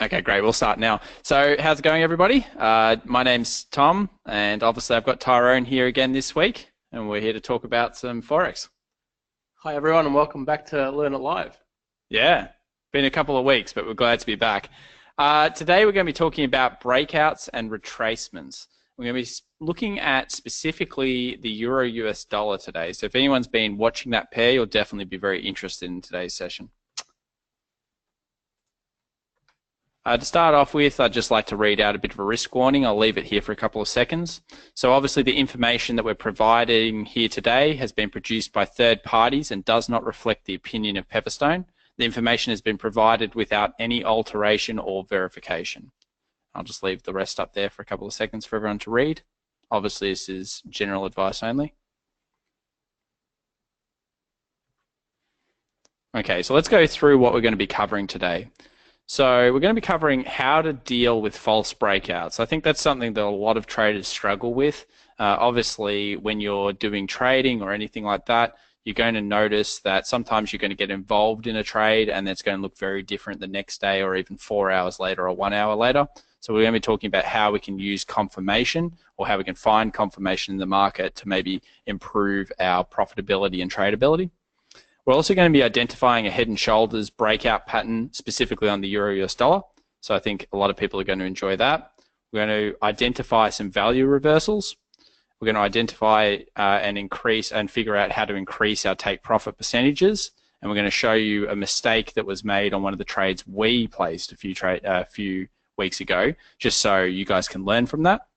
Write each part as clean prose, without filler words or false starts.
Okay, great. We'll start now. So how's it going, everybody? My name's Tom, and obviously I've got Tyrone here again this week, and we're here to talk about some Forex. Hi everyone, and welcome back to Learn It Live. Yeah, been a couple of weeks, but we're glad to be back. Today we're going to be talking about breakouts and retracements. We're going to be looking at specifically the Euro-US dollar today. So if anyone's been watching that pair, you'll definitely be very interested in today's session. To start off with, I'd just like to read out a bit of a risk warning. I'll leave it here for a couple of seconds. So obviously the information that we're providing here today has been produced by third parties and does not reflect the opinion of Pepperstone. The information has been provided without any alteration or verification. I'll just leave the rest up there for a couple of seconds for everyone to read. Obviously this is general advice only. Okay, so let's go through what we're going to be covering today. So we're going to be covering how to deal with false breakouts. I think that's something that a lot of traders struggle with. Obviously, when you're doing trading or anything like that, you're going to notice that sometimes you're going to get involved in a trade and it's going to look very different the next day or even 4 hours later or 1 hour later. So we're going to be talking about how we can use confirmation or how we can find confirmation in the market to maybe improve our profitability and tradability. We're also going to be identifying a head and shoulders breakout pattern specifically on the Euro-US dollar. So I think a lot of people are going to enjoy that. We're going to identify some value reversals. We're going to identify and increase and figure out how to increase our take profit percentages. And we're going to show you a mistake that was made on one of the trades we placed a few weeks ago, just so you guys can learn from that.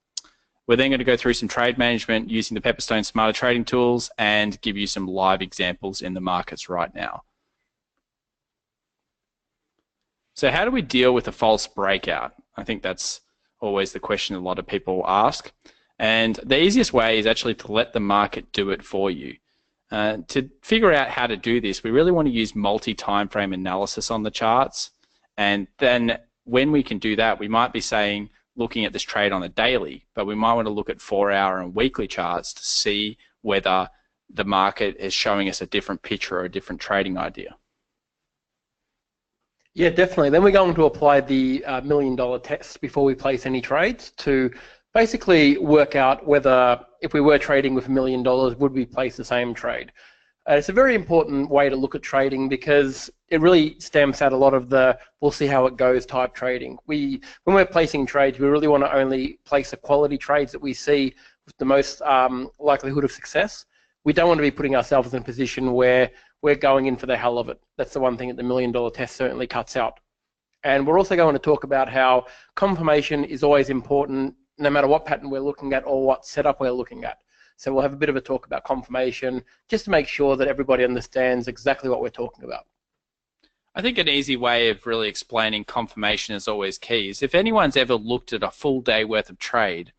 We're then going to go through some trade management using the Pepperstone Smarter Trading tools and give you some live examples in the markets right now. So how do we deal with a false breakout? I think that's always the question a lot of people ask. And the easiest way is actually to let the market do it for you. To figure out how to do this, we really want to use multi-time frame analysis on the charts. And then when we can do that, we might be saying, looking at this trade on a daily, but we might want to look at 4 hour and weekly charts to see whether the market is showing us a different picture or a different trading idea. Yeah, definitely. Then we're going to apply the $1 million test before we place any trades to basically work out whether, if we were trading with $1 million, would we place the same trade? It's a very important way to look at trading because it really stamps out a lot of the we'll see how it goes type trading. When we're placing trades, we really want to only place the quality trades that we see with the most likelihood of success. We don't want to be putting ourselves in a position where we're going in for the hell of it. That's the one thing that the $1 million test certainly cuts out. And we're also going to talk about how confirmation is always important no matter what pattern we're looking at or what setup we're looking at. So we'll have a bit of a talk about confirmation just to make sure that everybody understands exactly what we're talking about. I think an easy way of really explaining confirmation is always key is if anyone's ever looked at a full day worth of trade,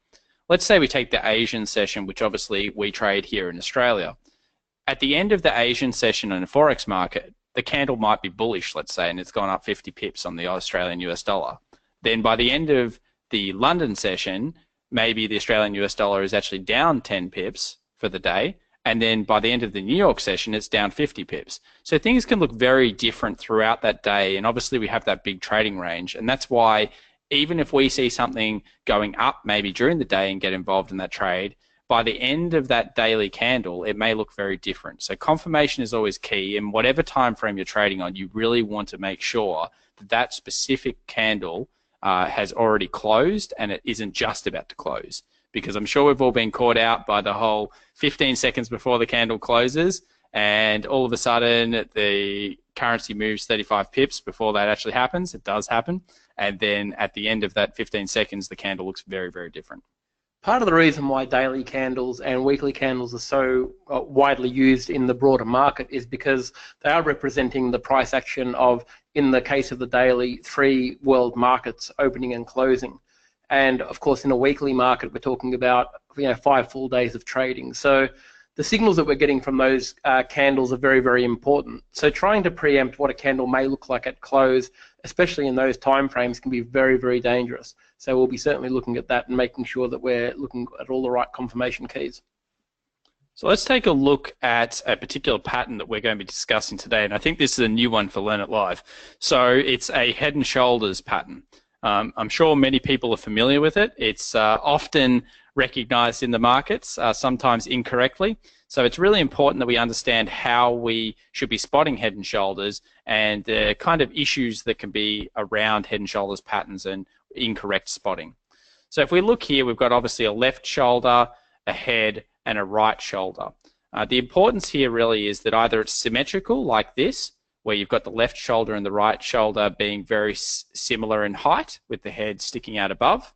let's say we take the Asian session, which obviously we trade here in Australia. At the end of the Asian session in a Forex market, the candle might be bullish, let's say, and it's gone up 50 pips on the Australian US dollar. Then by the end of the London session, maybe the Australian US dollar is actually down 10 pips for the day, and then by the end of the New York session, it's down 50 pips. So things can look very different throughout that day, and obviously we have that big trading range, and that's why even if we see something going up maybe during the day and get involved in that trade, by the end of that daily candle, it may look very different. So confirmation is always key, and whatever time frame you're trading on, you really want to make sure that that specific candle has already closed and it isn't just about to close, because I'm sure we've all been caught out by the whole 15 seconds before the candle closes and all of a sudden the currency moves 35 pips before that actually happens. It does happen, and then at the end of that 15 seconds the candle looks very, very different. Part of the reason why daily candles and weekly candles are so widely used in the broader market is because they are representing the price action of, in the case of the daily, 3 world markets opening and closing. And of course, in a weekly market, we're talking about 5 full days of trading. So the signals that we're getting from those candles are very, very important. So trying to preempt what a candle may look like at close, especially in those time frames, can be very, very dangerous. So we'll be certainly looking at that and making sure that we're looking at all the right confirmation keys. So let's take a look at a particular pattern that we're going to be discussing today, and I think this is a new one for Learn It Live. So it's a head and shoulders pattern. I'm sure many people are familiar with it. It's often recognized in the markets, sometimes incorrectly. So it's really important that we understand how we should be spotting head and shoulders and the kind of issues that can be around head and shoulders patterns and incorrect spotting. So if we look here, we've got obviously a left shoulder, a head, and a right shoulder. The importance here really is that either it's symmetrical like this, where you've got the left shoulder and the right shoulder being very similar in height with the head sticking out above.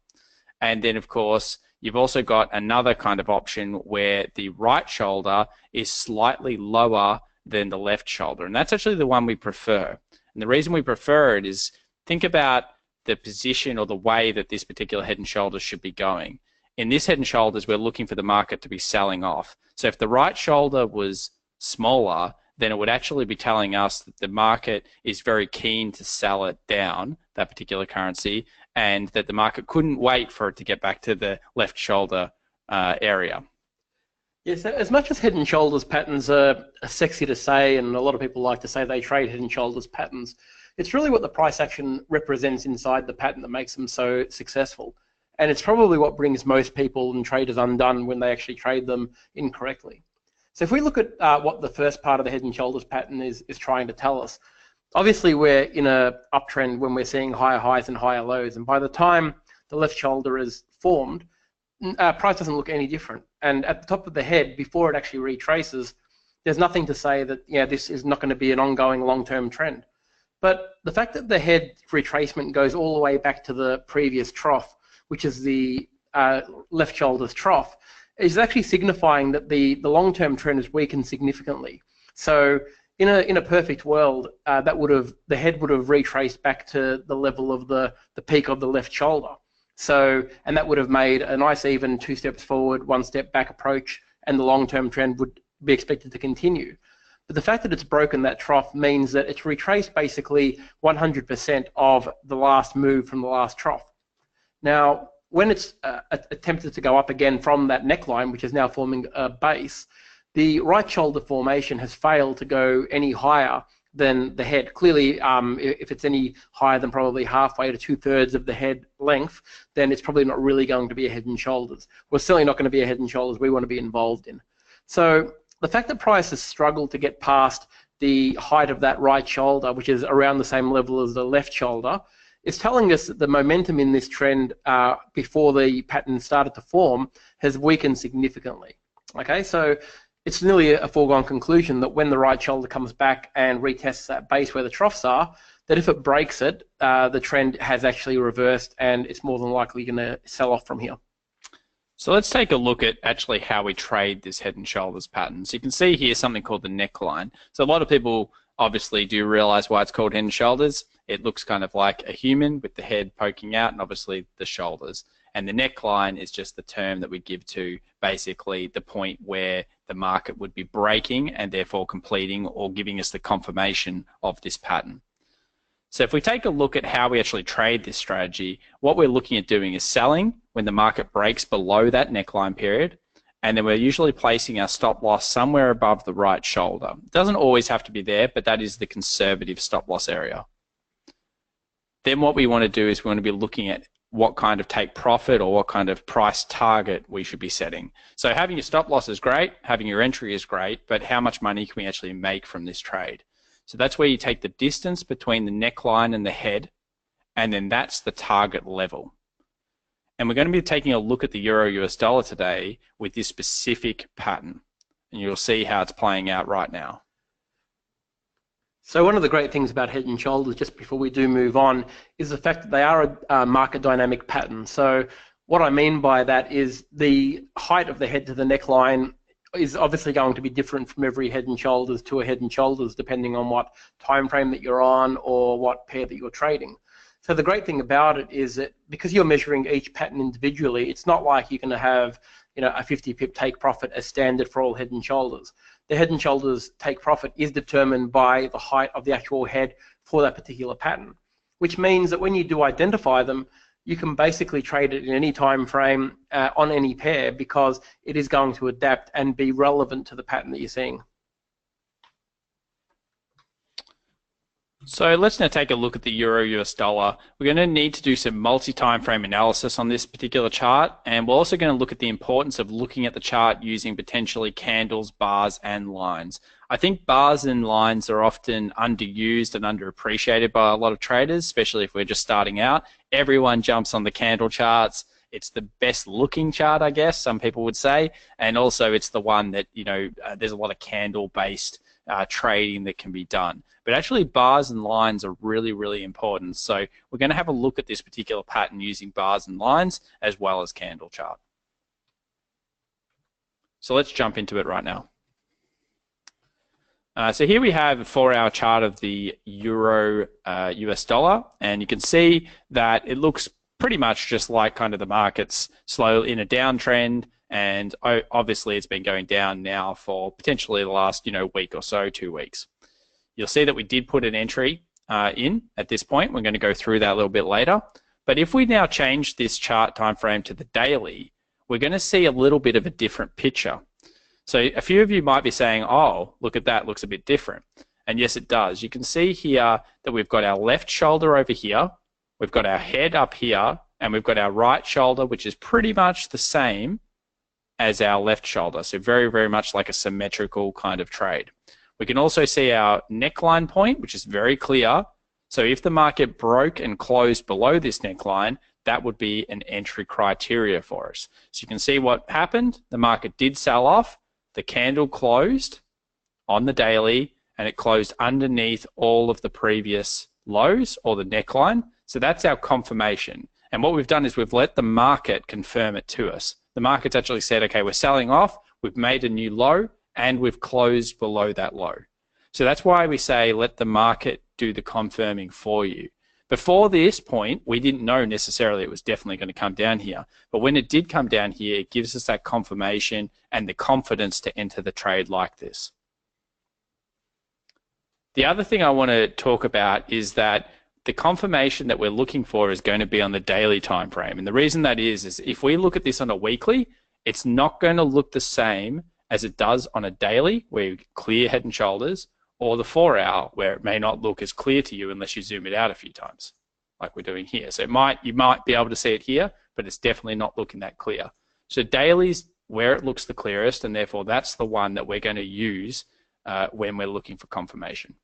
And then of course, you've also got another kind of option where the right shoulder is slightly lower than the left shoulder. And that's actually the one we prefer. And the reason we prefer it is think about the position or the way that this particular head and shoulders should be going. In this head and shoulders, we're looking for the market to be selling off. So if the right shoulder was smaller, then it would actually be telling us that the market is very keen to sell it down, that particular currency, and that the market couldn't wait for it to get back to the left shoulder area. Yes, as much as head and shoulders patterns are sexy to say, and a lot of people like to say they trade head and shoulders patterns, it's really what the price action represents inside the pattern that makes them so successful. And it's probably what brings most people and traders undone when they actually trade them incorrectly. So if we look at what the first part of the head and shoulders pattern is trying to tell us, obviously we're in an uptrend when we're seeing higher highs and higher lows, and by the time the left shoulder is formed, price doesn't look any different. And at the top of the head, before it actually retraces, there's nothing to say that this is not going to be an ongoing long-term trend. But the fact that the head retracement goes all the way back to the previous trough, which is the left shoulder's trough, is actually signifying that the long-term trend has weakened significantly. So in a perfect world, the head would have retraced back to the level of the peak of the left shoulder. So, and that would have made a nice even 2 steps forward, 1 step back approach, and the long-term trend would be expected to continue. But the fact that it's broken that trough means that it's retraced basically 100% of the last move from the last trough. Now, when it's attempted to go up again from that neckline, which is now forming a base, the right shoulder formation has failed to go any higher than the head. Clearly, if it's any higher than probably halfway to 2/3 of the head length, then it's probably not really going to be a head and shoulders. Well, certainly not going to be a head and shoulders we want to be involved in. So the fact that price has struggled to get past the height of that right shoulder, which is around the same level as the left shoulder, is telling us that the momentum in this trend before the pattern started to form has weakened significantly. Okay, so it's nearly a foregone conclusion that when the right shoulder comes back and retests that base where the troughs are, that if it breaks it, the trend has actually reversed and it's more than likely going to sell off from here. So let's take a look at actually how we trade this head and shoulders pattern. So you can see here something called the neckline. So a lot of people obviously do realize why it's called head and shoulders. It looks kind of like a human with the head poking out and obviously the shoulders. And the neckline is just the term that we give to basically the point where the market would be breaking and therefore completing or giving us the confirmation of this pattern. So if we take a look at how we actually trade this strategy, what we're looking at doing is selling when the market breaks below that neckline period, and then we're usually placing our stop loss somewhere above the right shoulder. It doesn't always have to be there, but that is the conservative stop loss area. Then what we want to do is we want to be looking at what kind of take profit or what kind of price target we should be setting. So having your stop loss is great, having your entry is great, but how much money can we actually make from this trade? So that's where you take the distance between the neckline and the head, and then that's the target level. And we're going to be taking a look at the Euro-US dollar today with this specific pattern, and you'll see how it's playing out right now. So one of the great things about head and shoulders, just before we do move on, is the fact that they are a market dynamic pattern. So what I mean by that is the height of the head to the neckline is obviously going to be different from every head and shoulders to a head and shoulders, depending on what time frame that you're on or what pair that you're trading. So the great thing about it is that because you're measuring each pattern individually, it's not like you're going to have a 50 pip take profit as standard for all head and shoulders. The head and shoulders take profit is determined by the height of the actual head for that particular pattern, which means that when you do identify them, you can basically trade it in any time frame on any pair, because it is going to adapt and be relevant to the pattern that you're seeing. So let's now take a look at the Euro US dollar. We're going to need to do some multi-time frame analysis on this particular chart, and we're also going to look at the importance of looking at the chart using potentially candles, bars, and lines. I think bars and lines are often underused and underappreciated by a lot of traders, especially if we're just starting out. Everyone jumps on the candle charts. It's the best looking chart, I guess, some people would say, and also it's the one that, there's a lot of candle-based trading that can be done. But actually bars and lines are really, really important. So we're going to have a look at this particular pattern using bars and lines as well as candle chart. So let's jump into it right now. So here we have a 4-hour chart of the Euro US dollar, and you can see that it looks pretty much just like kind of the market's slow in a downtrend, and obviously it's been going down now for potentially the last week or so, 2 weeks. You'll see that we did put an entry in at this point. We're going to go through that a little bit later. But if we now change this chart time frame to the daily, we're going to see a little bit of a different picture. So a few of you might be saying, oh, look at that, looks a bit different. And yes, it does. You can see here that we've got our left shoulder over here, we've got our head up here, and we've got our right shoulder, which is pretty much the same as our left shoulder. So very, very much like a symmetrical kind of trade. We can also see our neckline point, which is very clear. So if the market broke and closed below this neckline, that would be an entry criteria for us. So you can see what happened. The market did sell off. The candle closed on the daily, and it closed underneath all of the previous lows or the neckline. So that's our confirmation. And what we've done is we've let the market confirm it to us. The market's actually said, okay, we're selling off, we've made a new low, and we've closed below that low. So that's why we say let the market do the confirming for you. Before this point, we didn't know necessarily it was definitely going to come down here. But when it did come down here, it gives us that confirmation and the confidence to enter the trade like this. The other thing I want to talk about is that the confirmation that we're looking for is going to be on the daily time frame. And the reason that is if we look at this on a weekly, it's not going to look the same as it does on a daily, where you clear head and shoulders, or the 4-hour, where it may not look as clear to you unless you zoom it out a few times, like we're doing here. So you might be able to see it here, but it's definitely not looking that clear. So daily's where it looks the clearest, and therefore that's the one that we're going to use when we're looking for confirmation.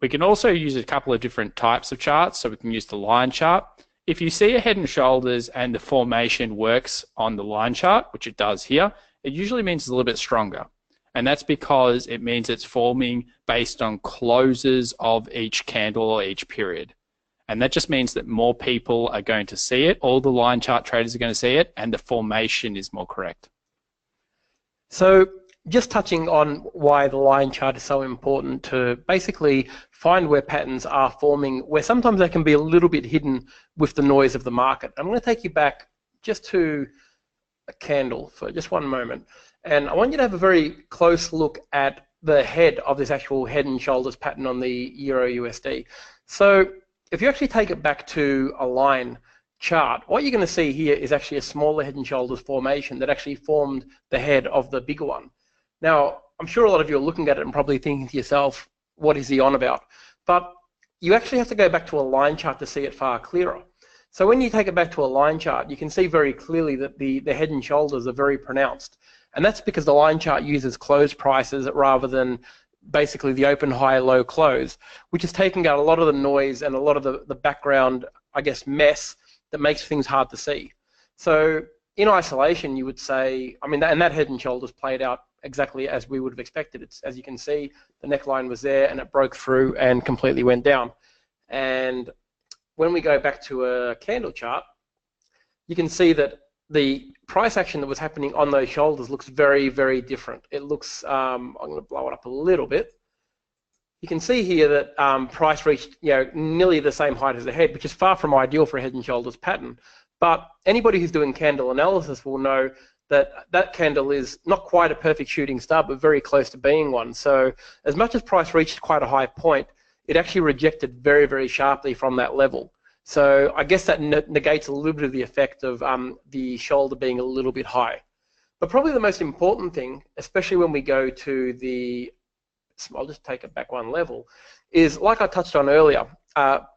We can also use a couple of different types of charts. So we can use the line chart. If you see a head and shoulders and the formation works on the line chart, which it does here, it usually means it's a little bit stronger. And that's because it means it's forming based on closes of each candle or each period. And that just means that more people are going to see it, all the line chart traders are going to see it, and the formation is more correct. So just touching on why the line chart is so important to basically find where patterns are forming, where sometimes they can be a little bit hidden with the noise of the market. I'm going to take you back just to a candle for just one moment. And I want you to have a very close look at the head of this actual head and shoulders pattern on the Euro USD. So if you actually take it back to a line chart, what you're going to see here is actually a smaller head and shoulders formation that actually formed the head of the bigger one. Now, I'm sure a lot of you are looking at it and probably thinking to yourself, what is he on about? But you actually have to go back to a line chart to see it far clearer. So when you take it back to a line chart, you can see very clearly that the head and shoulders are very pronounced. And that's because the line chart uses close prices rather than basically the open, high, low, close, which is taking out a lot of the noise and a lot of the background, I guess, mess that makes things hard to see. So in isolation, you would say, I mean, and that head and shoulders played out exactly as we would have expected. It's, as you can see, the neckline was there and it broke through and completely went down. And when we go back to a candle chart, you can see that the price action that was happening on those shoulders looks very, very different. It looks, I'm going to blow it up a little bit. You can see here that price reached nearly the same height as the head, which is far from ideal for a head and shoulders pattern. But anybody who's doing candle analysis will know that that candle is not quite a perfect shooting star, but very close to being one. So as much as price reached quite a high point, it actually rejected very, very sharply from that level. So I guess that negates a little bit of the effect of the shoulder being a little bit high. But probably the most important thing, especially when we go to the, I'll just take it back one level, is like I touched on earlier,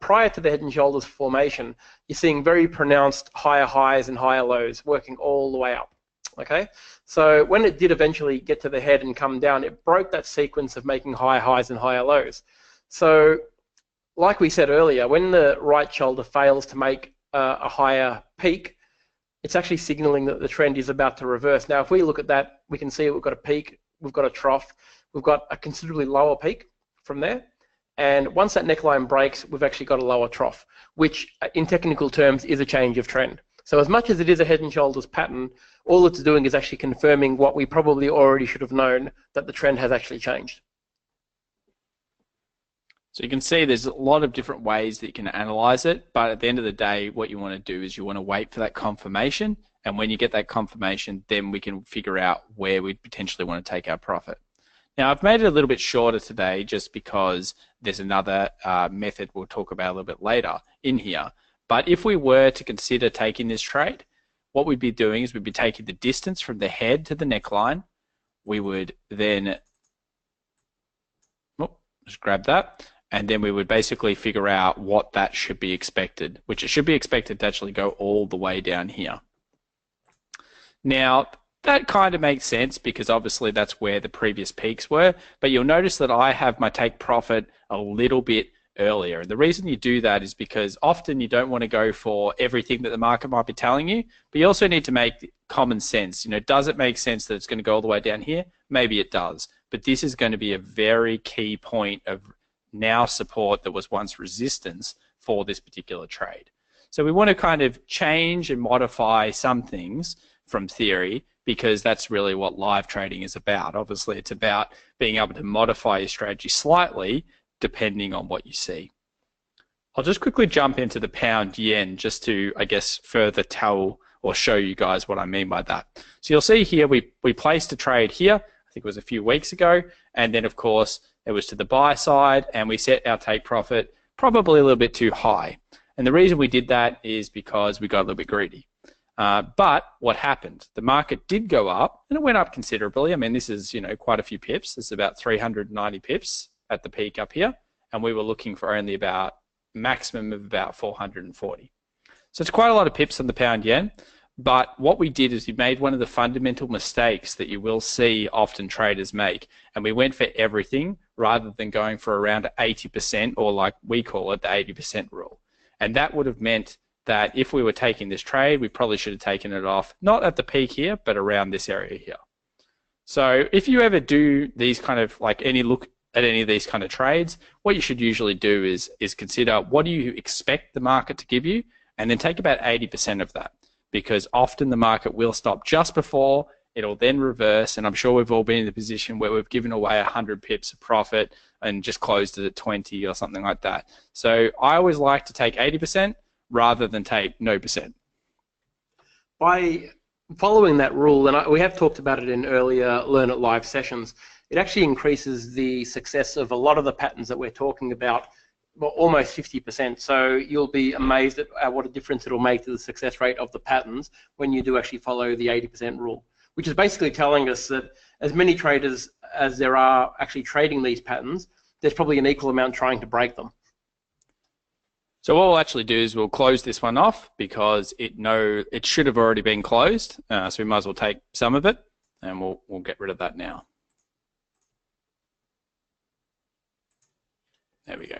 prior to the head and shoulders formation, you're seeing very pronounced higher highs and higher lows working all the way up. Okay, so when it did eventually get to the head and come down, it broke that sequence of making higher highs and higher lows. So like we said earlier, when the right shoulder fails to make a higher peak, it's actually signaling that the trend is about to reverse. Now, if we look at that, we can see we've got a peak, we've got a trough, we've got a considerably lower peak from there. And once that neckline breaks, we've actually got a lower trough, which in technical terms is a change of trend. So as much as it is a head and shoulders pattern, all it's doing is actually confirming what we probably already should have known, that the trend has actually changed. So you can see there's a lot of different ways that you can analyze it, but at the end of the day, what you want to do is you want to wait for that confirmation, and when you get that confirmation, then we can figure out where we potentially want to take our profit. Now, I've made it a little bit shorter today just because there's another method we'll talk about a little bit later in here. But if we were to consider taking this trade, what we'd be doing is we'd be taking the distance from the head to the neckline. We would then, just grab that, and then we would basically figure out what that should be expected, which it should be expected to actually go all the way down here. Now, that kind of makes sense because obviously that's where the previous peaks were, but you'll notice that I have my take profit a little bit earlier. And the reason you do that is because often you don't want to go for everything that the market might be telling you, but you also need to make common sense. You know, does it make sense that it's going to go all the way down here? Maybe it does, but this is going to be a very key point of now support that was once resistance for this particular trade. So we want to kind of change and modify some things from theory because that's really what live trading is about. Obviously, it's about being able to modify your strategy slightly depending on what you see. I'll just quickly jump into the pound yen just to, I guess, further tell or show you guys what I mean by that. So you'll see here we placed a trade here, I think it was a few weeks ago, and then of course it was to the buy side and we set our take profit probably a little bit too high. And the reason we did that is because we got a little bit greedy. But what happened? The market did go up and it went up considerably. I mean, this is, you know, quite a few pips. This is about 390 pips at the peak up here, and we were looking for only about maximum of about 440. So it's quite a lot of pips on the pound yen. But what we did is we made one of the fundamental mistakes that you will see often traders make, and we went for everything rather than going for around 80%, or like we call it, the 80% rule. And that would have meant that if we were taking this trade, we probably should have taken it off, not at the peak here, but around this area here. So if you ever do these kind of, like any look at any of these kind of trades, what you should usually do is consider what do you expect the market to give you, and then take about 80% of that. Because often the market will stop just before, it'll then reverse, and I'm sure we've all been in the position where we've given away 100 pips of profit and just closed it at 20 or something like that. So I always like to take 80% rather than take no percent. By following that rule, and we have talked about it in earlier Learn It Live sessions, it actually increases the success of a lot of the patterns that we're talking about, well, almost 50%. So you'll be amazed at what a difference it'll make to the success rate of the patterns when you do actually follow the 80% rule, which is basically telling us that as many traders as there are actually trading these patterns, there's probably an equal amount trying to break them. So what we'll actually do is we'll close this one off because it should have already been closed. So we might as well take some of it, and we'll get rid of that now. There we go.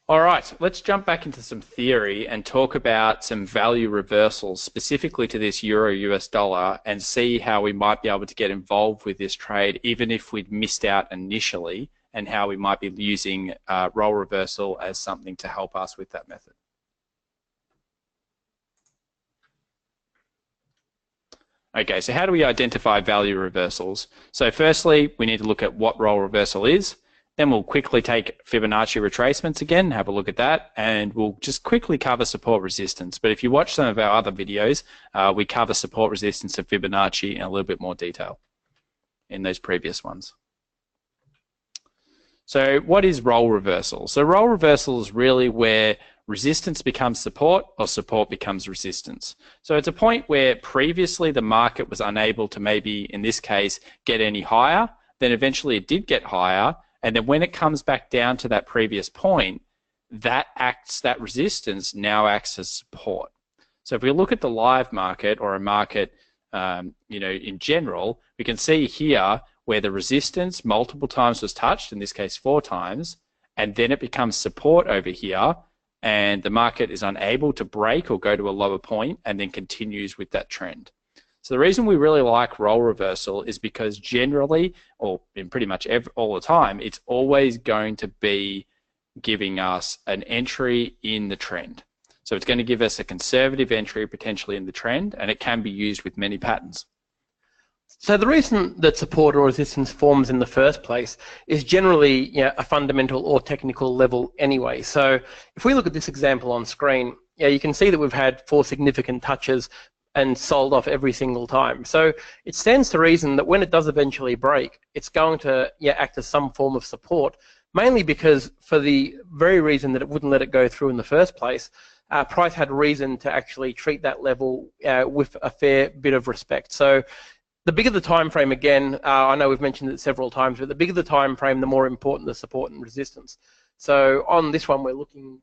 All right, let's jump back into some theory and talk about some value reversals specifically to this euro US dollar and see how we might be able to get involved with this trade even if we'd missed out initially, and how we might be using role reversal as something to help us with that method. Okay, so how do we identify value reversals? So firstly, we need to look at what role reversal is. Then we'll quickly take Fibonacci retracements again, have a look at that, and we'll just quickly cover support resistance. But if you watch some of our other videos, we cover support resistance of Fibonacci in a little bit more detail in those previous ones. So what is role reversal? So role reversal is really where resistance becomes support or support becomes resistance. So it's a point where previously the market was unable to maybe, in this case, get any higher, then eventually it did get higher, and then when it comes back down to that previous point, that resistance now acts as support. So if we look at the live market or a market, in general, we can see here where the resistance multiple times was touched, in this case 4 times, and then it becomes support over here, and the market is unable to break or go to a lower point and then continues with that trend. So the reason we really like role reversal is because generally, or in pretty much all the time, it's always going to be giving us an entry in the trend. So it's going to give us a conservative entry potentially in the trend, and it can be used with many patterns. So the reason that support or resistance forms in the first place is generally a fundamental or technical level anyway. So if we look at this example on screen, you can see that we've had 4 significant touches and sold off every single time. So it stands to reason that when it does eventually break, it's going to act as some form of support, mainly because for the very reason that it wouldn't let it go through in the first place, price had reason to actually treat that level with a fair bit of respect. So the bigger the time frame, again, I know we've mentioned it several times, but the bigger the time frame, the more important the support and resistance. So on this one, we're looking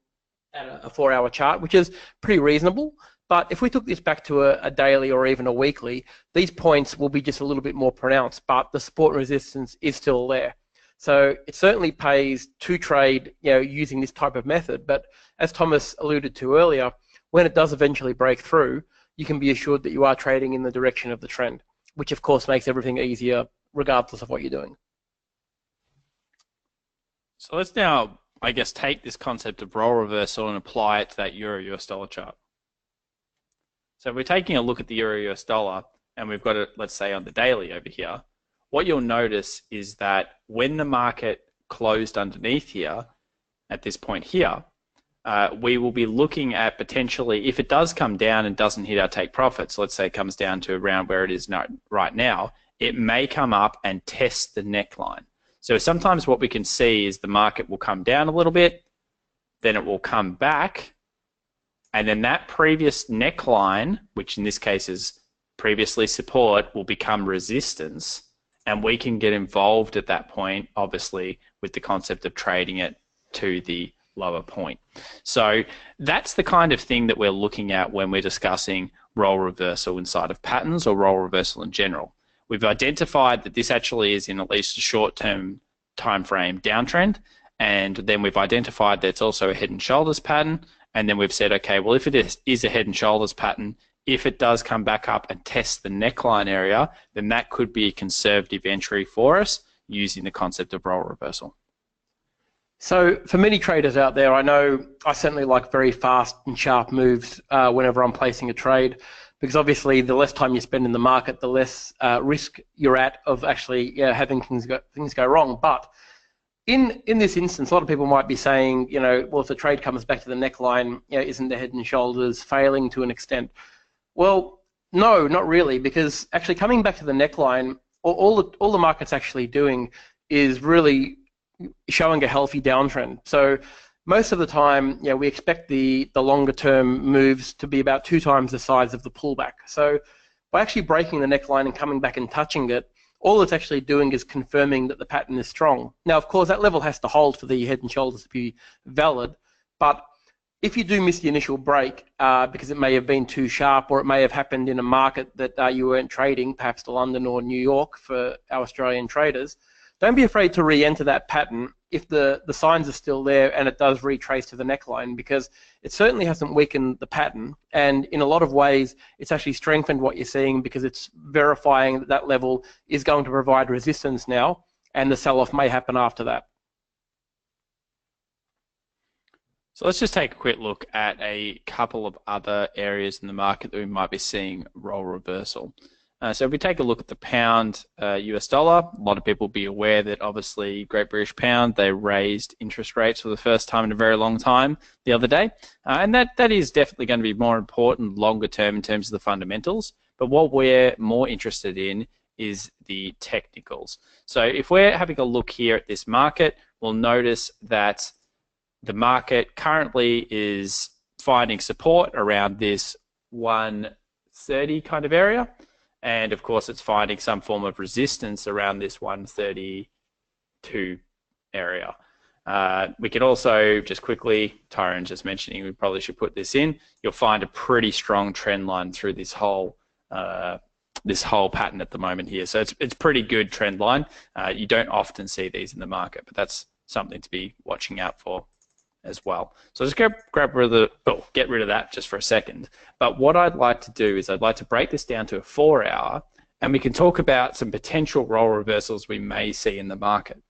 at a 4-hour chart, which is pretty reasonable. But if we took this back to a daily or even a weekly, these points will be just a little bit more pronounced, but the support and resistance is still there. So it certainly pays to trade, using this type of method. But as Thomas alluded to earlier, when it does eventually break through, you can be assured that you are trading in the direction of the trend, which of course makes everything easier regardless of what you're doing. So let's now, I guess, take this concept of role reversal and apply it to that Euro-US dollar chart. So if we're taking a look at the Euro-US dollar, and we've got it, let's say, on the daily over here, what you'll notice is that when the market closed underneath here, at this point here, we will be looking at potentially, if it does come down and doesn't hit our take profits, let's say it comes down to around where it is right now, it may come up and test the neckline. So sometimes what we can see is the market will come down a little bit, then it will come back, and then that previous neckline, which in this case is previously support, will become resistance, and we can get involved at that point, obviously, with the concept of trading it to the lower point. So that's the kind of thing that we're looking at when we're discussing role reversal inside of patterns or role reversal in general. We've identified that this actually is in at least a short-term time frame downtrend, and then we've identified that it's also a head and shoulders pattern, and then we've said, okay, well, if it is a head and shoulders pattern, if it does come back up and test the neckline area, then that could be a conservative entry for us using the concept of role reversal. So for many traders out there, I know I certainly like very fast and sharp moves whenever I'm placing a trade, because obviously the less time you spend in the market, the less risk you're at of actually having things go wrong. But in this instance, a lot of people might be saying, well, if the trade comes back to the neckline, isn't the head and shoulders failing to an extent? Well, no, not really, because actually coming back to the neckline, all the market's actually doing is really showing a healthy downtrend. So most of the time, we expect the longer term moves to be about 2 times the size of the pullback. So by actually breaking the neckline and coming back and touching it, all it's actually doing is confirming that the pattern is strong. Now, of course, that level has to hold for the head and shoulders to be valid, but if you do miss the initial break because it may have been too sharp, or it may have happened in a market that you weren't trading, perhaps to London or New York for our Australian traders, don't be afraid to re-enter that pattern if the signs are still there and it does retrace to the neckline, because it certainly hasn't weakened the pattern, and in a lot of ways it's actually strengthened what you're seeing, because it's verifying that that level is going to provide resistance now, and the sell-off may happen after that. So let's just take a quick look at a couple of other areas in the market that we might be seeing role reversal. So if we take a look at the pound US dollar, a lot of people will be aware that obviously Great British Pound, they raised interest rates for the first time in a very long time the other day. And that is definitely going to be more important longer term in terms of the fundamentals. But what we're more interested in is the technicals. So if we're having a look here at this market, we'll notice that the market currently is finding support around this 130 kind of area, and of course it's finding some form of resistance around this 132 area. We can also just quickly, Tyrone just mentioning we probably should put this in, you'll find a pretty strong trend line through this whole pattern at the moment here. So it's pretty good trend line. You don't often see these in the market, but that's something to be watching out for as well. So just get rid of that just for a second. But what I'd like to do is I'd like to break this down to a 4-hour, and we can talk about some potential role reversals we may see in the market.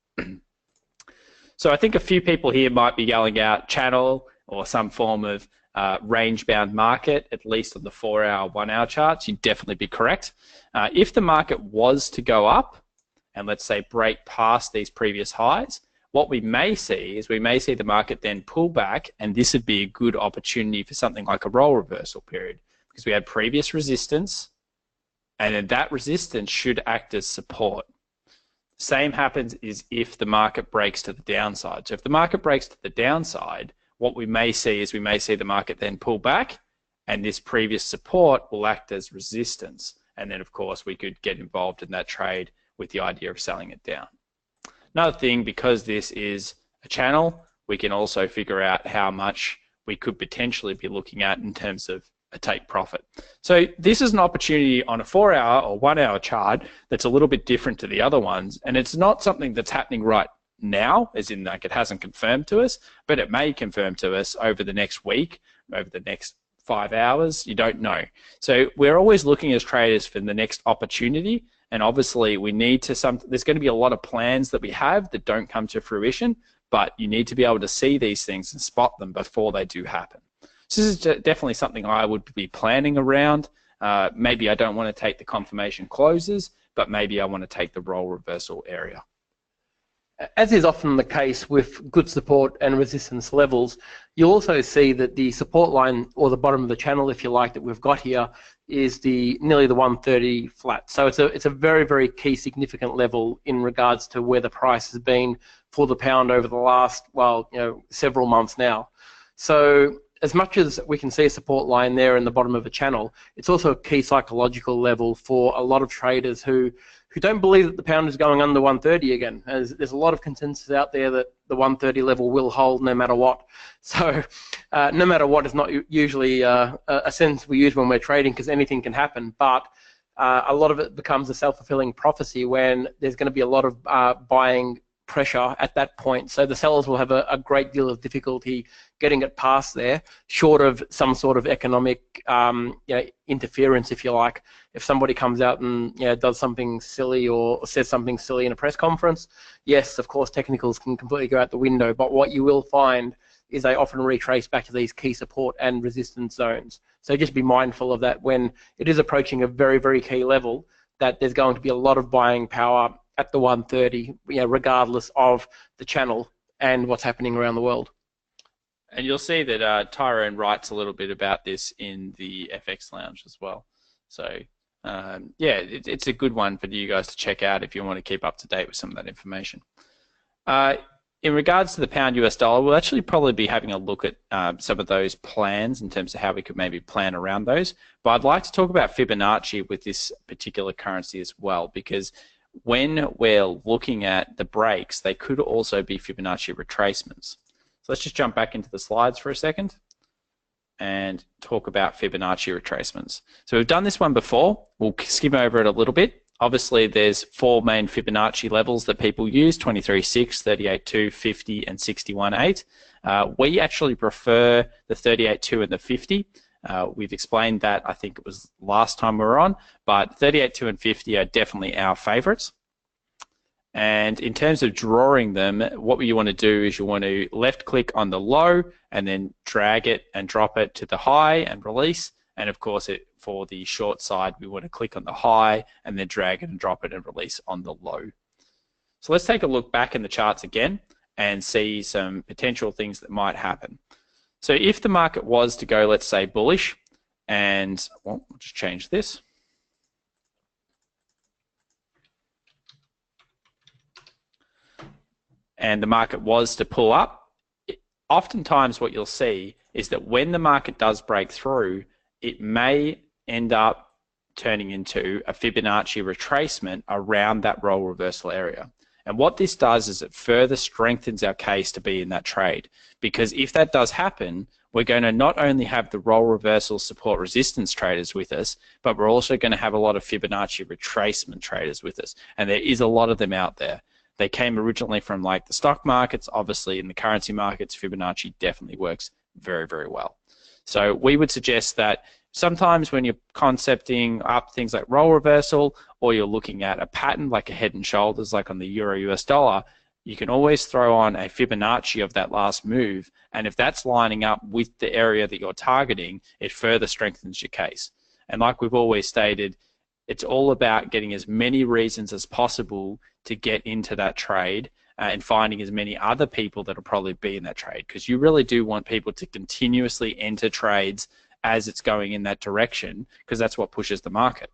So I think a few people here might be yelling out channel or some form of range-bound market, at least on the 4-hour, 1-hour charts. You'd definitely be correct. If the market was to go up and let's say break past these previous highs, what we may see is we may see the market then pull back, and this would be a good opportunity for something like a role reversal period, because we had previous resistance, and then that resistance should act as support. Same happens is if the market breaks to the downside. So if the market breaks to the downside, what we may see is we may see the market then pull back, and this previous support will act as resistance. And then, of course, we could get involved in that trade with the idea of selling it down. Another thing, because this is a channel, we can also figure out how much we could potentially be looking at in terms of a take profit. So this is an opportunity on a 4-hour or 1-hour chart that's a little bit different to the other ones, and it's not something that's happening right now, as in like it hasn't confirmed to us, but it may confirm to us over the next week, over the next 5 hours. You don't know. So we're always looking as traders for the next opportunity, and obviously we need to there's going to be a lot of plans that we have that don't come to fruition, but you need to be able to see these things and spot them before they do happen. So this is definitely something I would be planning around. Maybe I don't want to take the confirmation closes, but maybe I want to take the role reversal area. As is often the case with good support and resistance levels, you'll also see that the support line, or the bottom of the channel, if you like, that we've got here, is nearly the 130 flat. So it's a very, very key significant level in regards to where the price has been for the pound over the last, well, several months now. So as much as we can see a support line there in the bottom of a channel, it's also a key psychological level for a lot of traders who don't believe that the pound is going under 130 again. There's a lot of consensus out there that the 130 level will hold no matter what. So no matter what is not usually a sentence we use when we're trading, because anything can happen, but a lot of it becomes a self-fulfilling prophecy when there's going to be a lot of buying pressure at that point. So the sellers will have a great deal of difficulty getting it past there, short of some sort of economic interference, if you like. If somebody comes out and does something silly or says something silly in a press conference, yes, of course, technicals can completely go out the window, but what you will find is they often retrace back to these key support and resistance zones. So just be mindful of that when it is approaching a very, very key level, that there's going to be a lot of buying power at the 130, regardless of the channel and what's happening around the world. And you'll see that Tyrone writes a little bit about this in the FX Lounge as well. So yeah, it's a good one for you guys to check out if you want to keep up to date with some of that information. In regards to the pound US dollar, we'll actually probably be having a look at some of those plans in terms of how we could maybe plan around those. But I'd like to talk about Fibonacci with this particular currency as well, because when we're looking at the breaks, they could also be Fibonacci retracements. So let's just jump back into the slides for a second and talk about Fibonacci retracements. So we've done this one before. We'll skim over it a little bit. Obviously, there's 4 main Fibonacci levels that people use: 23.6, 38.2, 50, and 61.8. We actually prefer the 38.2 and the 50. We've explained that, I think it was last time we were on, but 38.2 and 50 are definitely our favorites. And in terms of drawing them, what you want to do is you want to left click on the low and then drag it and drop it to the high and release. And of course, for the short side, we want to click on the high and then drag it and drop it and release on the low. So let's take a look back in the charts again and see some potential things that might happen. So if the market was to go, let's say, bullish, and we'll just change this. And the market was to pull up, oftentimes what you'll see is that when the market does break through, it may end up turning into a Fibonacci retracement around that role reversal area. And what this does is it further strengthens our case to be in that trade, because if that does happen, we're going to not only have the role reversal support resistance traders with us, but we're also going to have a lot of Fibonacci retracement traders with us. And there is a lot of them out there. They came originally from like the stock markets. Obviously in the currency markets, Fibonacci definitely works very, very well. So we would suggest that sometimes when you're concepting up things like role reversal, or you're looking at a pattern like a head and shoulders like on the Euro US dollar, you can always throw on a Fibonacci of that last move, and if that's lining up with the area that you're targeting, it further strengthens your case. And like we've always stated, it's all about getting as many reasons as possible to get into that trade, and finding as many other people that'll probably be in that trade, because you really do want people to continuously enter trades as it's going in that direction, because that's what pushes the market.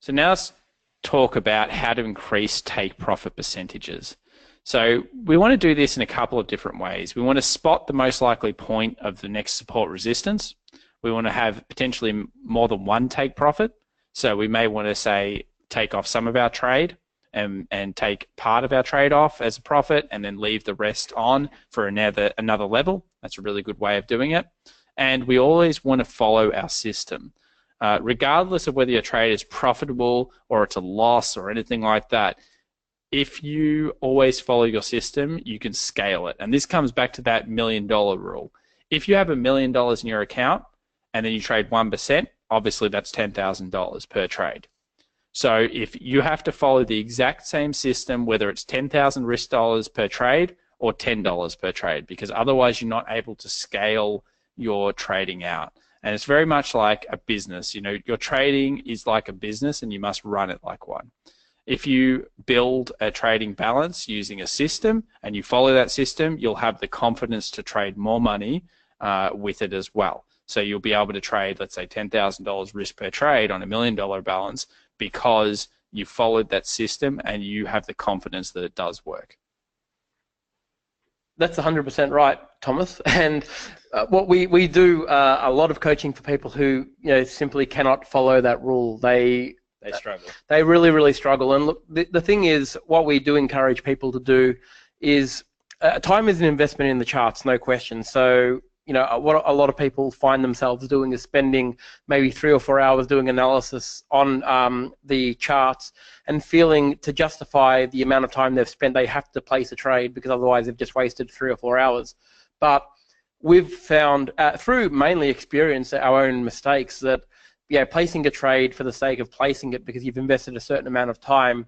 So now let's talk about how to increase take profit percentages. So we want to do this in a couple of different ways. We want to spot the most likely point of the next support resistance. We want to have potentially more than one take profit. So we may want to say take off some of our trade and take part of our trade off as a profit, and then leave the rest on for another level. That's a really good way of doing it. And we always want to follow our system. Regardless of whether your trade is profitable or it's a loss or anything like that, if you always follow your system, you can scale it. And this comes back to that $1 million rule. If you have $1 million in your account and then you trade 1%, obviously that's $10,000 per trade. So if you have to follow the exact same system, whether it's 10,000 risk dollars per trade or $10 per trade, because otherwise you're not able to scale your trading out. And it's very much like a business. You know, your trading is like a business and you must run it like one. If you build a trading balance using a system and you follow that system, you'll have the confidence to trade more money with it as well. So you'll be able to trade, let's say, $10,000 risk per trade on $1 million balance, because you followed that system and you have the confidence that it does work. That's 100% right, Thomas. And what we do a lot of coaching for people who simply cannot follow that rule. They struggle. They really, really struggle. And look, the thing is, what we do encourage people to do is time is an investment in the charts, no question. So what a lot of people find themselves doing is spending maybe 3 or 4 hours doing analysis on the charts, and feeling to justify the amount of time they've spent, they have to place a trade, because otherwise they've just wasted 3 or 4 hours. But we've found, through mainly experience, our own mistakes, that placing a trade for the sake of placing it because you've invested a certain amount of time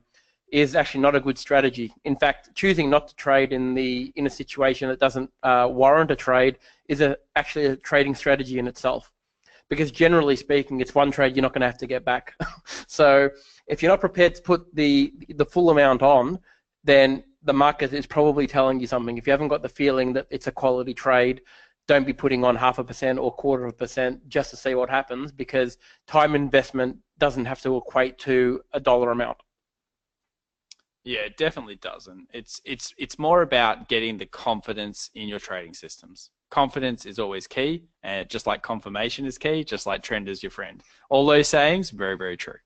is actually not a good strategy. In fact, choosing not to trade in a situation that doesn't warrant a trade is actually a trading strategy in itself, because generally speaking, it's one trade you're not going to have to get back. So if you're not prepared to put the full amount on, then the market is probably telling you something. If you haven't got the feeling that it's a quality trade, don't be putting on 0.5% or 1/4% just to see what happens, because time investment doesn't have to equate to a dollar amount. Yeah, it definitely doesn't. It's more about getting the confidence in your trading systems. Confidence is always key, and just like confirmation is key, just like trend is your friend. All those sayings, very, very true.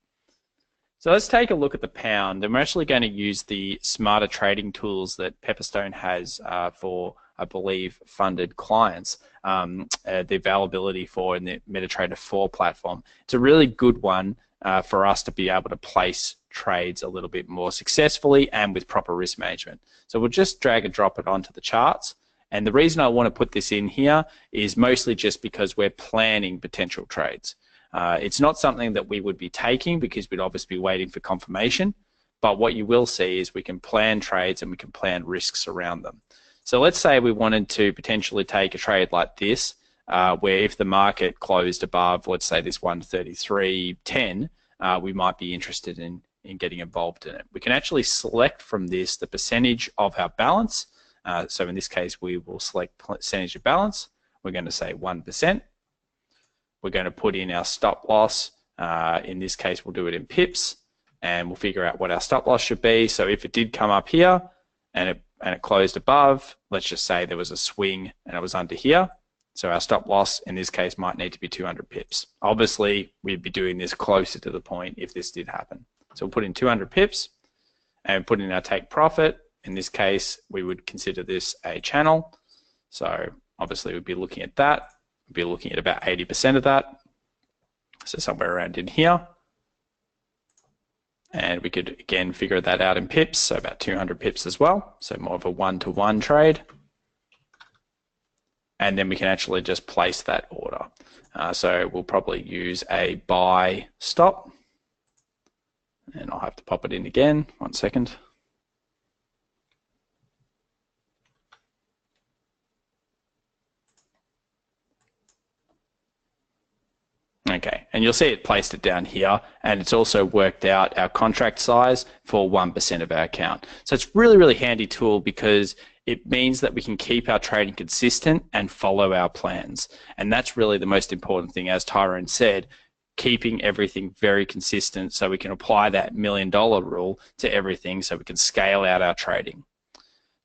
So let's take a look at the pound, and we're actually going to use the smarter trading tools that Pepperstone has for, I believe, funded clients, the availability for in the MetaTrader 4 platform. It's a really good one for us to be able to place trades a little bit more successfully and with proper risk management. So we'll just drag and drop it onto the charts. And the reason I want to put this in here is mostly just because we're planning potential trades. It's not something that we would be taking, because we'd obviously be waiting for confirmation. But what you will see is we can plan trades and we can plan risks around them. So let's say we wanted to potentially take a trade like this, where if the market closed above, let's say this 133.10, we might be interested in getting involved in it. We can actually select from this the percentage of our balance. So in this case, we will select percentage of balance. We're going to say 1%. We're going to put in our stop loss In this case, we'll do it in pips, and we'll figure out what our stop loss should be. So if it did come up here and it closed above, let's just say there was a swing and it was under here. So our stop loss in this case might need to be 200 pips. Obviously, we'd be doing this closer to the point if this did happen. So we'll put in 200 pips and put in our take profit. In this case, we would consider this a channel. So obviously we'd be looking at that. We'd be looking at about 80% of that. So somewhere around in here. And we could, again, figure that out in pips, so about 200 pips as well. So more of a one-to-one trade. And then we can actually just place that order. So we'll probably use a buy stop. And I'll have to pop it in again. 1 second. Okay, and you'll see it placed it down here, and it's also worked out our contract size for 1% of our account. So it's really, really handy tool because it means that we can keep our trading consistent and follow our plans. And that's really the most important thing, as Tyrone said, keeping everything very consistent so we can apply that $1 million rule to everything so we can scale out our trading.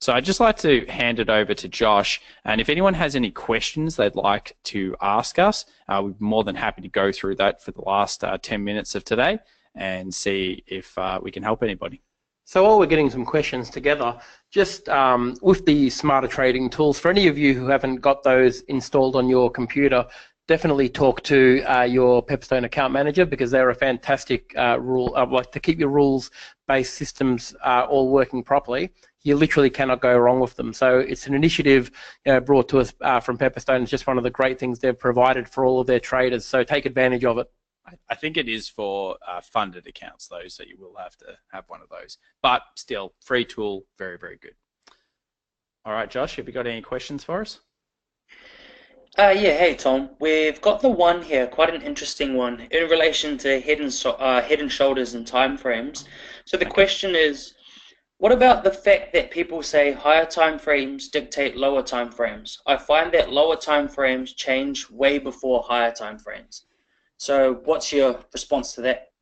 So I'd just like to hand it over to Josh, and if anyone has any questions they'd like to ask us, we're more than happy to go through that for the last 10 minutes of today and see if we can help anybody. So while we're getting some questions together, just with the smarter trading tools, for any of you who haven't got those installed on your computer, definitely talk to your Pepperstone account manager, because they're a fantastic like to keep your rules-based systems all working properly. You literally cannot go wrong with them. So it's an initiative brought to us from Pepperstone. It's just one of the great things they've provided for all of their traders. So take advantage of it. I think it is for funded accounts though, so you will have to have one of those. But still, free tool, very, very good. All right, Josh, have you got any questions for us? Yeah, hey Tom, we've got the one here, quite an interesting one, in relation to head and shoulders and time frames. So the question is, what about the fact that people say higher time frames dictate lower time frames? I find that lower time frames change way before higher time frames. So what's your response to that?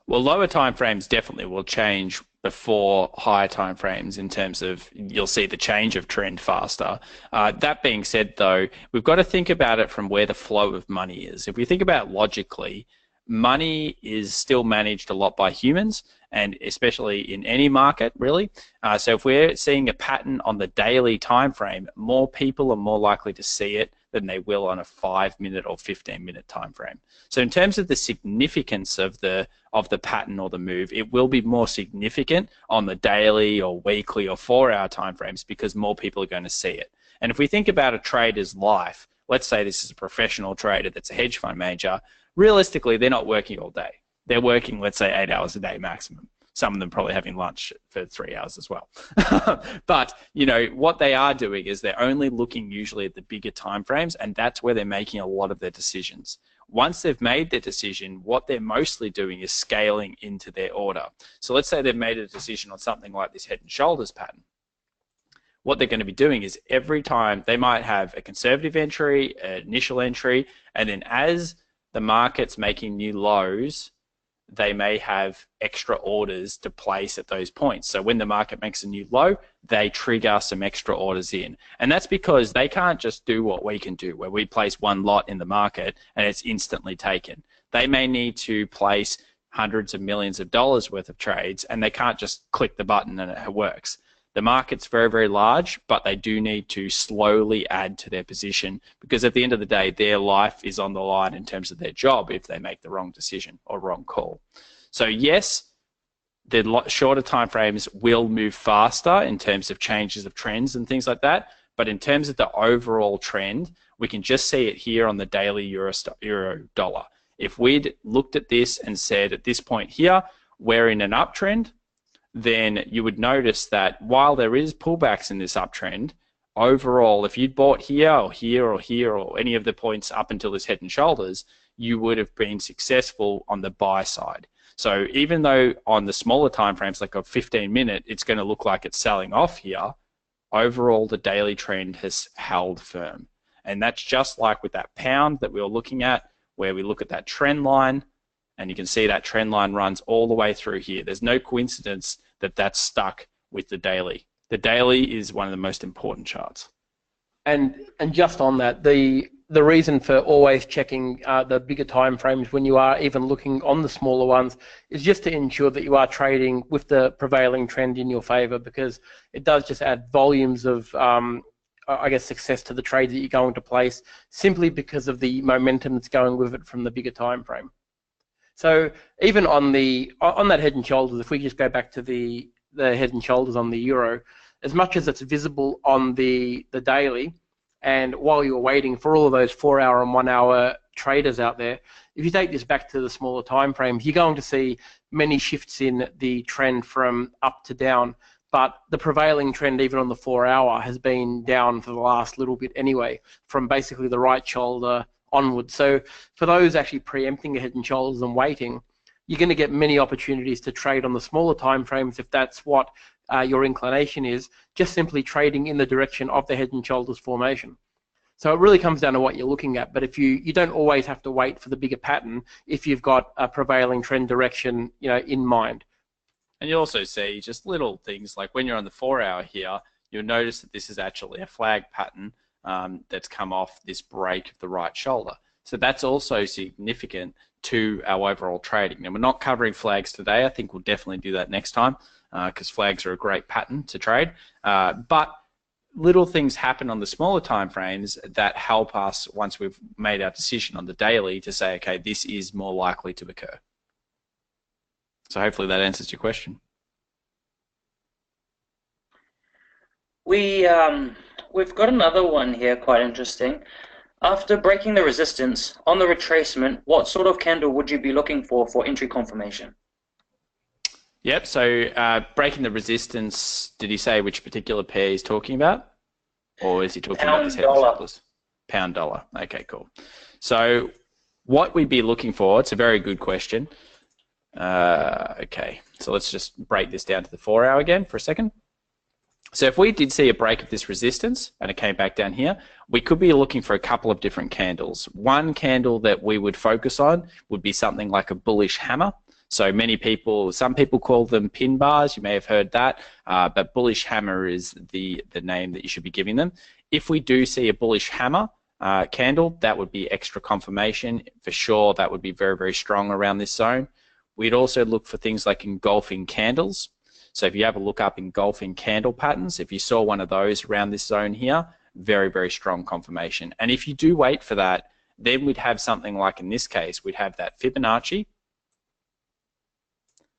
Well, lower time frames definitely will change before higher time frames in terms of you'll see the change of trend faster. That being said, though, we've got to think about it from where the flow of money is. If we think about it logically, money is still managed a lot by humans, and especially in any market, really. So if we're seeing a pattern on the daily time frame, more people are more likely to see it than they will on a 5-minute or 15-minute time frame. So in terms of the significance of the pattern or the move, it will be more significant on the daily or weekly or 4-hour time frames because more people are going to see it. And if we think about a trader's life, let's say this is a professional trader that's a hedge fund manager, realistically, they're not working all day. They're working, let's say, 8 hours a day maximum. Some of them probably having lunch for 3 hours as well. But, you know, what they are doing is they're only looking usually at the bigger time frames, and that's where they're making a lot of their decisions. Once they've made their decision, what they're mostly doing is scaling into their order. So let's say they've made a decision on something like this head and shoulders pattern. What they're going to be doing is every time they might have a conservative entry, an initial entry, and then as the market's making new lows, they may have extra orders to place at those points. So when the market makes a new low, they trigger some extra orders in. And that's because they can't just do what we can do, where we place one lot in the market and it's instantly taken. They may need to place hundreds of millions of dollars worth of trades, and they can't just click the button and it works. The market's very, very large, but they do need to slowly add to their position because at the end of the day, their life is on the line in terms of their job if they make the wrong decision or wrong call. So yes, the shorter time frames will move faster in terms of changes of trends and things like that, but in terms of the overall trend, we can just see it here on the daily euro dollar. If we'd looked at this and said at this point here, we're in an uptrend, then you would notice that while there is pullbacks in this uptrend, overall, if you'd bought here or here or here or any of the points up until this head and shoulders, you would have been successful on the buy side. So even though on the smaller time frames, like a 15-minute, it's going to look like it's selling off here, overall the daily trend has held firm. And that's just like with that pound that we were looking at. where we look at that trend line, and you can see that trend line runs all the way through here. There's no coincidence that that's stuck with the daily. The daily is one of the most important charts. And just on that, the reason for always checking the bigger time frames when you are even looking on the smaller ones is just to ensure that you are trading with the prevailing trend in your favor, because it does just add volumes of I guess success to the trade that you're going to place, simply because of the momentum that's going with it from the bigger time frame. So even on that head and shoulders, if we just go back to the head and shoulders on the euro, as much as it's visible on the daily, and while you're waiting for all of those 4-hour and 1-hour traders out there, if you take this back to the smaller time frames, you're going to see many shifts in the trend from up to down. But the prevailing trend, even on the 4-hour, has been down for the last little bit anyway, from basically the right shoulder onwards. So for those actually preempting head and shoulders and waiting, you're going to get many opportunities to trade on the smaller time frames if that's what your inclination is, just simply trading in the direction of the head and shoulders formation. So it really comes down to what you're looking at. But if you don't always have to wait for the bigger pattern if you've got a prevailing trend direction, in mind. And you'll also see just little things like when you're on the 4-hour here, you'll notice that this is actually a flag pattern that's come off this break of the right shoulder. So that's also significant to our overall trading. Now, we're not covering flags today. I think we'll definitely do that next time because flags are a great pattern to trade. But little things happen on the smaller time frames that help us once we've made our decision on the daily to say, okay, this is more likely to occur. So hopefully that answers your question. We've got another one here, quite interesting. After breaking the resistance on the retracement, what sort of candle would you be looking for entry confirmation? Yep, so breaking the resistance, did he say which particular pair he's talking about? Or is he talking about this head and shoulders? Pound dollar. Okay, cool. So what we'd be looking for, it's a very good question. Okay, so let's just break this down to the 4-hour again for a second. So if we did see a break of this resistance and it came back down here, we could be looking for a couple of different candles. One candle that we would focus on would be something like a bullish hammer. So some people call them pin bars, you may have heard that, but bullish hammer is the name that you should be giving them. If we do see a bullish hammer candle, that would be extra confirmation. For sure, that would be very, very strong around this zone. We'd also look for things like engulfing candles. So if you have a look up engulfing candle patterns, if you saw one of those around this zone here, very, very strong confirmation. And if you do wait for that, then we'd have something like, in this case, we'd have that Fibonacci.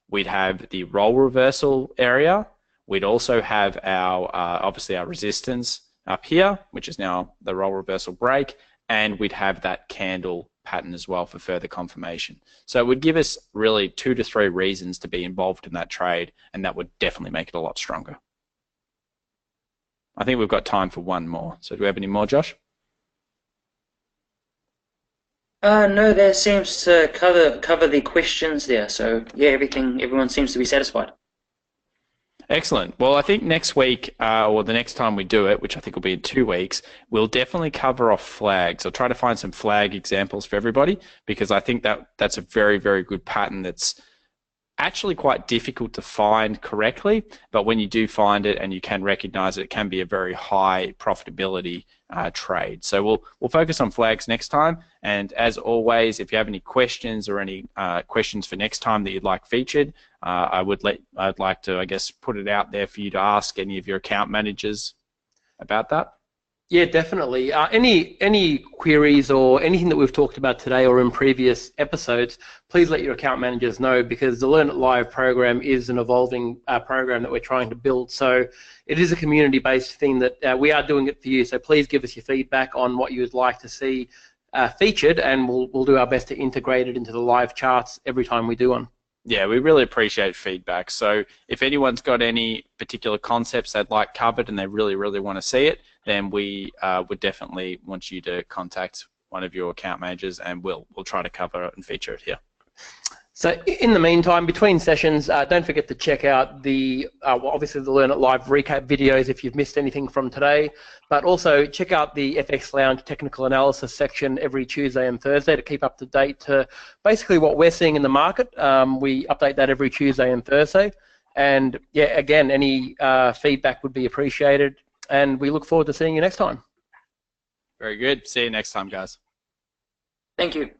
We'd have the roll reversal area. We'd also have our, obviously our resistance up here, which is now the roll reversal break, and we'd have that candle pattern as well for further confirmation. So it would give us really 2 to 3 reasons to be involved in that trade, and that would definitely make it a lot stronger. I think we've got time for one more. So do we have any more, Josh? No, that seems to cover the questions there. So yeah, everyone seems to be satisfied. Excellent. Well, I think next week, or the next time we do it, which I think will be in 2 weeks, we'll definitely cover off flags. I'll try to find some flag examples for everybody, because I think that's a very, very good pattern that's actually quite difficult to find correctly, but when you do find it and you can recognize it, it can be a very high profitability trade. So we'll focus on flags next time, and as always, if you have any questions or any questions for next time that you'd like featured, I'd like to, I guess, put it out there for you to ask any of your account managers about that. Yeah, definitely. Any queries or anything that we've talked about today or in previous episodes, please let your account managers know, because the Learn It Live program is an evolving program that we're trying to build. So it is a community-based thing that we are doing it for you. So please give us your feedback on what you would like to see featured, and we'll do our best to integrate it into the live charts every time we do one. Yeah, we really appreciate feedback. So if anyone's got any particular concepts they'd like covered and they really, really want to see it, then we would definitely want you to contact one of your account managers, and we'll try to cover it and feature it here. So in the meantime, between sessions, don't forget to check out the, obviously the Learn It Live recap videos if you've missed anything from today, but also check out the FX Lounge technical analysis section every Tuesday and Thursday to keep up to date to basically what we're seeing in the market. We update that every Tuesday and Thursday. And yeah, again, any feedback would be appreciated. And we look forward to seeing you next time. Very good. See you next time, guys. Thank you.